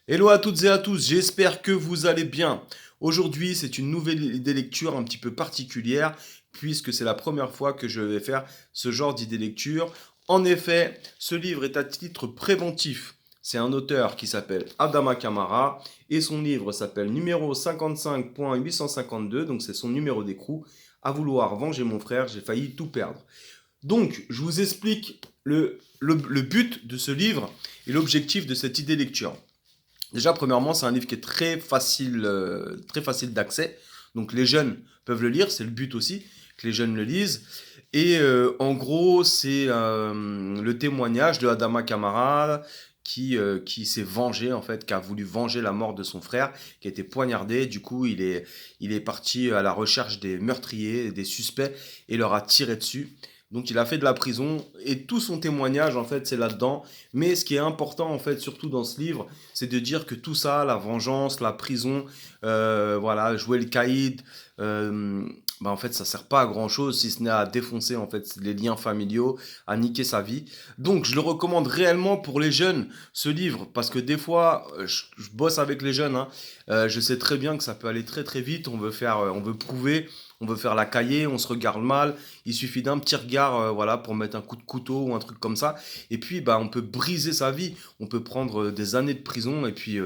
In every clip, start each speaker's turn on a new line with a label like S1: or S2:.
S1: Hello à toutes et à tous, j'espère que vous allez bien. Aujourd'hui, c'est une nouvelle idée lecture un petit peu particulière, puisque c'est la première fois que je vais faire ce genre d'idée lecture. En effet, ce livre est à titre préventif. C'est un auteur qui s'appelle Adama Kamara, et son livre s'appelle numéro 55.852, donc c'est son numéro d'écrou. À vouloir venger mon frère, j'ai failli tout perdre. Donc, je vous explique le but de ce livre et l'objectif de cette idée lecture. Déjà, premièrement, c'est un livre qui est très facile d'accès. Donc, les jeunes peuvent le lire, c'est le but aussi, que les jeunes le lisent. Et en gros, c'est le témoignage de Adama Kamara qui s'est vengé, en fait, qui a voulu venger la mort de son frère, qui a été poignardé. Du coup, il est parti à la recherche des meurtriers, des suspects, et leur a tiré dessus. Donc il a fait de la prison et tout son témoignage en fait c'est là-dedans. Mais ce qui est important en fait surtout dans ce livre, c'est de dire que tout ça, la vengeance, la prison, voilà, jouer le caïd, euh, bah en fait ça sert pas à grand chose si ce n'est à défoncer en fait les liens familiaux, à niquer sa vie. Donc je le recommande réellement pour les jeunes ce livre parce que des fois je bosse avec les jeunes, hein. Je sais très bien que ça peut aller très très vite. On veut prouver. On veut faire la cahier, on se regarde mal. Il suffit d'un petit regard, voilà, pour mettre un coup de couteau ou un truc comme ça. Et puis, bah, on peut briser sa vie. On peut prendre des années de prison et puis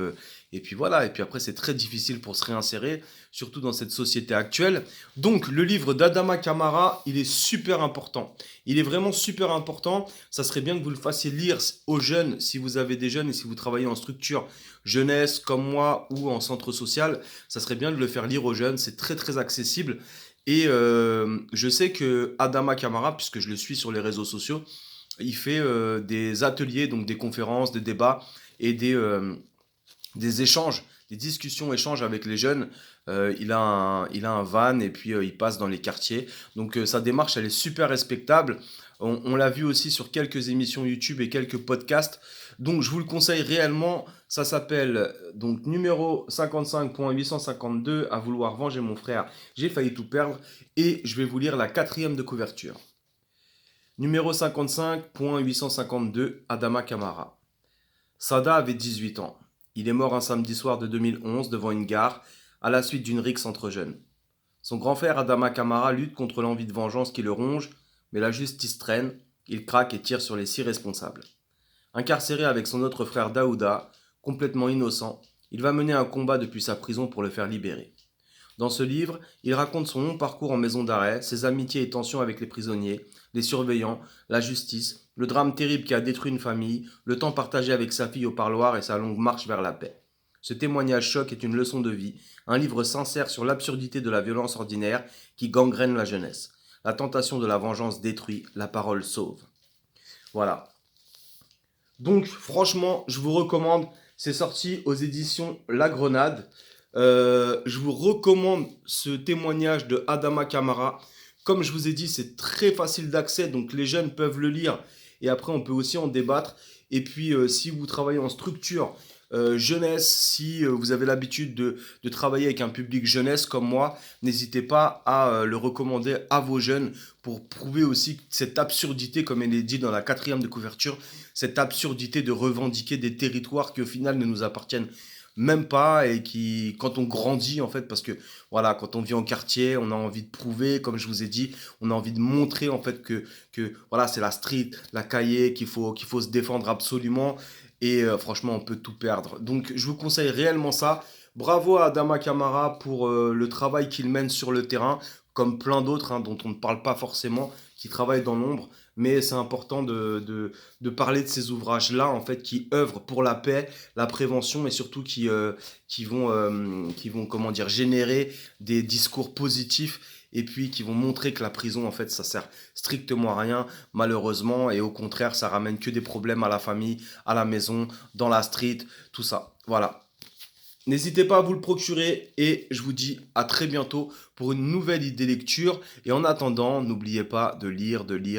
S1: voilà. Et puis après, c'est très difficile pour se réinsérer, surtout dans cette société actuelle. Donc, le livre d'Adama Kamara, il est super important. Il est vraiment super important. Ça serait bien que vous le fassiez lire aux jeunes, si vous avez des jeunes et si vous travaillez en structure jeunesse comme moi ou en centre social. Ça serait bien de le faire lire aux jeunes. C'est très très accessible. Et je sais que Adama Kamara, puisque je le suis sur les réseaux sociaux, il fait des ateliers, donc des conférences, des débats et des échanges, des discussions, échanges avec les jeunes. Il a un van et puis il passe dans les quartiers. Donc sa démarche, elle est super respectable. On l'a vu aussi sur quelques émissions YouTube et quelques podcasts. Donc je vous le conseille réellement. Ça s'appelle donc numéro 55.852 à vouloir venger mon frère. J'ai failli tout perdre. Et je vais vous lire la quatrième de couverture. Numéro 55.852, Adama Kamara. Sada avait 18 ans. Il est mort un samedi soir de 2011 devant une gare à la suite d'une rixe entre jeunes. Son grand frère Adama Kamara lutte contre l'envie de vengeance qui le ronge, mais la justice traîne, il craque et tire sur les 6 responsables. Incarcéré avec son autre frère Daouda, complètement innocent, il va mener un combat depuis sa prison pour le faire libérer. Dans ce livre, il raconte son long parcours en maison d'arrêt, ses amitiés et tensions avec les prisonniers, les surveillants, la justice, le drame terrible qui a détruit une famille, le temps partagé avec sa fille au parloir et sa longue marche vers la paix. Ce témoignage choc est une leçon de vie, un livre sincère sur l'absurdité de la violence ordinaire qui gangrène la jeunesse. La tentation de la vengeance détruit, la parole sauve. Voilà. Donc franchement, je vous recommande, c'est sorti aux éditions La Grenade. Je vous recommande ce témoignage de Adama Kamara. Comme je vous ai dit, c'est très facile d'accès, donc les jeunes peuvent le lire et après on peut aussi en débattre. Et puis si vous travaillez en structure jeunesse, si vous avez l'habitude de travailler avec un public jeunesse comme moi, n'hésitez pas à le recommander à vos jeunes pour prouver aussi cette absurdité, comme elle est dit dans la quatrième de couverture, cette absurdité de revendiquer des territoires qui au final ne nous appartiennent même pas et qui, quand on grandit en fait, parce que voilà, quand on vit en quartier, on a envie de prouver, comme je vous ai dit, on a envie de montrer en fait que voilà, c'est la street, la cahier, qu'il faut se défendre absolument et franchement, on peut tout perdre. Donc, je vous conseille réellement ça. Bravo à Adama Kamara pour le travail qu'il mène sur le terrain, comme plein d'autres hein, dont on ne parle pas forcément, qui travaillent dans l'ombre. Mais c'est important de parler de ces ouvrages-là, en fait, qui œuvrent pour la paix, la prévention et surtout qui vont comment dire, générer des discours positifs et puis qui vont montrer que la prison, en fait, ça sert strictement à rien, malheureusement, et au contraire, ça ramène que des problèmes à la famille, à la maison, dans la street, tout ça. Voilà. N'hésitez pas à vous le procurer et je vous dis à très bientôt pour une nouvelle idée lecture. Et en attendant, n'oubliez pas de lire,